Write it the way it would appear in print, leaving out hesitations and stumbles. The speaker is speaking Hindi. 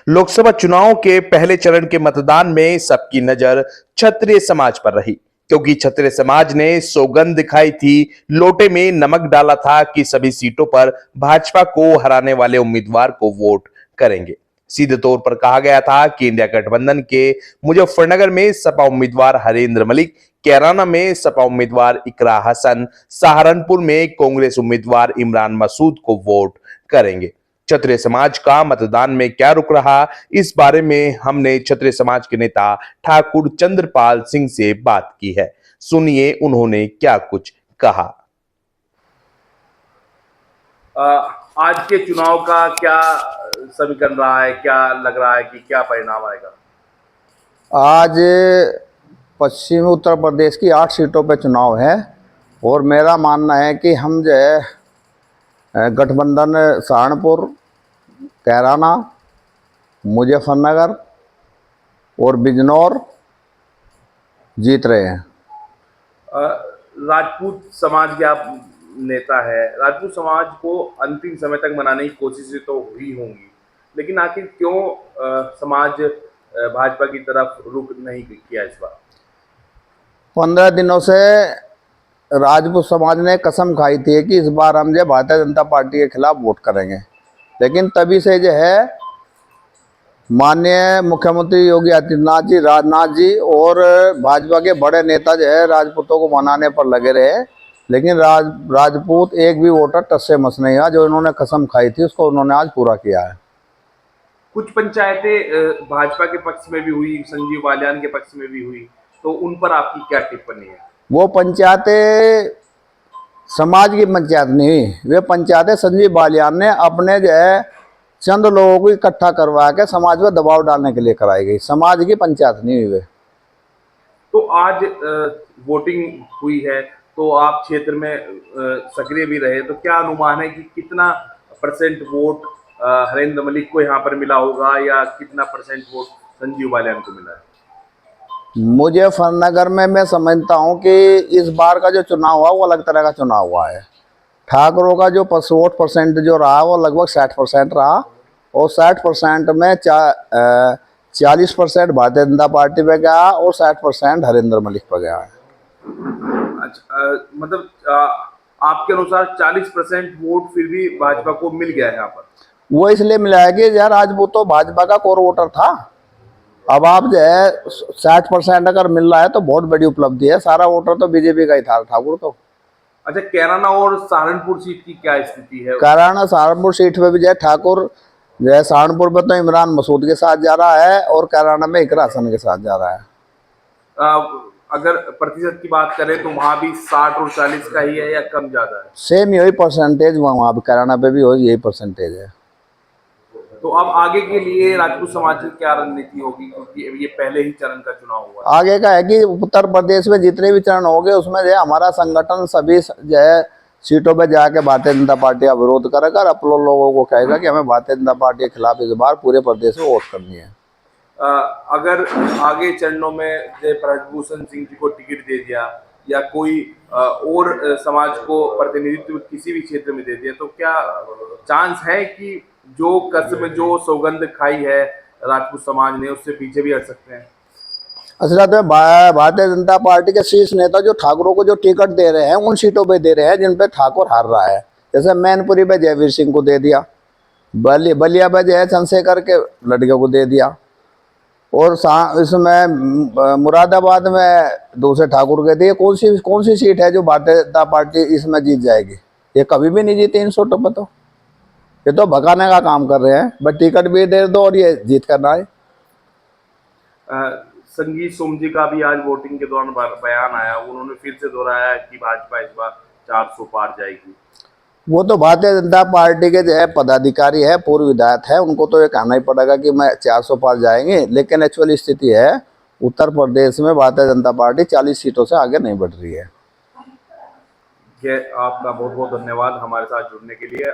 लोकसभा चुनाव के पहले चरण के मतदान में सबकी नजर क्षत्रिय समाज पर रही, क्योंकि क्षत्रिय समाज ने सौगंध दिखाई थी, लोटे में नमक डाला था कि सभी सीटों पर भाजपा को हराने वाले उम्मीदवार को वोट करेंगे। सीधे तौर पर कहा गया था कि इंडिया गठबंधन के मुजफ्फरनगर में सपा उम्मीदवार हरेंद्र मलिक, कैराना में सपा उम्मीदवार इकरा हसन, सहारनपुर में कांग्रेस उम्मीदवार इमरान मसूद को वोट करेंगे। क्षत्रिय समाज का मतदान में क्या रुख रहा, इस बारे में हमने क्षत्रिय समाज के नेता ठाकुर चंद्रपाल सिंह से बात की है। सुनिए उन्होंने क्या कुछ कहा। आज के चुनाव का क्या समीकरण रहा है, क्या लग रहा है कि क्या परिणाम आएगा? आज पश्चिमी उत्तर प्रदेश की 8 सीटों पे चुनाव है और मेरा मानना है कि हम जो है गठबंधन सहारनपुर, कैराना, मुजफ्फरनगर और बिजनौर जीत रहे हैं। राजपूत समाज के आप नेता है, राजपूत समाज को अंतिम समय तक मनाने की कोशिशें तो हुई होंगी, लेकिन आखिर क्यों समाज भाजपा की तरफ रुख नहीं किया इस बार? 15 दिनों से राजपूत समाज ने कसम खाई थी कि इस बार हम जो भारतीय जनता पार्टी के खिलाफ वोट करेंगे, लेकिन तभी से जो है माननीय मुख्यमंत्री योगी आदित्यनाथ जी, राजनाथ जी और भाजपा के बड़े नेता जो है राजपूतों को मनाने पर लगे रहे, लेकिन राजपूत एक भी वोटर टस से मस नहीं हुआ। जो इन्होंने कसम खाई थी उसको उन्होंने आज पूरा किया है। कुछ पंचायतें भाजपा के पक्ष में भी हुई, संजीव बालियान के पक्ष में भी हुई, तो उन पर आपकी क्या टिप्पणी है? वो पंचायतें समाज की पंचायत नहीं हुई, वे पंचायतें संजीव बालियान ने अपने जो है चंद लोगों को इकट्ठा करवा के समाज पर दबाव डालने के लिए कराई गई, समाज की पंचायत नहीं हुई वे। तो आज वोटिंग हुई है, तो आप क्षेत्र में सक्रिय भी रहे, तो क्या अनुमान है कि कितना परसेंट वोट हरेंद्र मलिक को यहाँ पर मिला होगा या कितना परसेंट वोट संजीव बालियान को मिला है? मुजफ्फरनगर में मैं समझता हूँ कि इस बार का जो चुनाव हुआ वो अलग तरह का चुनाव हुआ है। ठाकुरों का जो वोट परसेंट जो रहा वो लगभग 60% रहा और 60% में 40% भारतीय जनता पार्टी पे गया और 60% हरेंद्र मलिक पे गया है। अच्छा, मतलब आपके अनुसार 40% वोट फिर भी भाजपा को मिल गया है यहाँ पर? वो इसलिए मिला है कि यार आज वो तो भाजपा का कोर वोटर था। अब आप जो है 60% अगर मिल रहा है तो बहुत बड़ी उपलब्धि है। सारा वोटर तो बीजेपी का ही था ठाकुर तो। अच्छा, कैराना और सहारनपुर सीट की क्या स्थिति है? कैराना सहारनपुर सीट पे भी जो है ठाकुर जो है सहारनपुर में तो इमरान मसूद के साथ जा रहा है और कैराना में इकरा हसन के साथ जा रहा है। अगर प्रतिशत की बात करें तो वहाँ भी 60 और 40 का ही है या कम ज्यादा है? सेम यही परसेंटेज वहाँ पे कैराना पे भी हो, यही परसेंटेज है। तो अब आगे के लिए राजपूत समाज की क्या रणनीति होगी, क्योंकि ये पहले ही चरण का चुनाव हुआ है? आगे का है कि उत्तर प्रदेश में जितने भी चरण होंगे उसमें जो है हमारा संगठन सभी जो है सीटों पे जाके भारतीय जनता पार्टी का विरोध करेगा और अपने लोगों को कहेगा कि हमें भारतीय जनता पार्टी के खिलाफ इस बार पूरे प्रदेश में वोट करनी है। अगर आगे चरणों में ब्रजभूषण सिंह जी को टिकट दे दिया या कोई और समाज को प्रतिनिधित्व किसी भी क्षेत्र में दे दिया, तो क्या चांस है कि जो कसम जो सौगंध खाई है राजपूत समाज ने उससे पीछे भी हट सकते हैं? असलियत में भारतीय जनता पार्टी के शीर्ष नेता जो ठाकुरों को जो टिकट दे रहे हैं उन सीटों पे दे रहे हैं जिन पे ठाकुर हार रहा है। जैसे मैनपुरी पे जयवीर सिंह को दे दिया, बलिया पे जो है चंद्रशेखर के लड़के को दे दिया और इसमें मुरादाबाद में दूसरे ठाकुर के दिए। कौन सी सीट है जो भारतीय जनता पार्टी इसमें जीत जाएगी? ये कभी भी नहीं जीती इन सीटों पर। तो ये तो भगाने का काम कर रहे हैं, बट टिकट भी दे दो और ये जीत करना है। संगीत सोम जी का भी आज वोटिंग के दौरान बयान आया, उन्होंने फिर से दोहराया कि भाजपा इस बार 400 पार जाएगी। वो तो भारतीय जनता पार्टी के जो है पदाधिकारी है, पूर्व विधायक है, उनको तो ये कहना ही पड़ेगा कि मैं 400 पार जाएंगे, लेकिन एक्चुअल स्थिति है उत्तर प्रदेश में भारतीय जनता पार्टी 40 सीटों से आगे नहीं बढ़ रही है। आपका बहुत बहुत धन्यवाद हमारे साथ जुड़ने के लिए।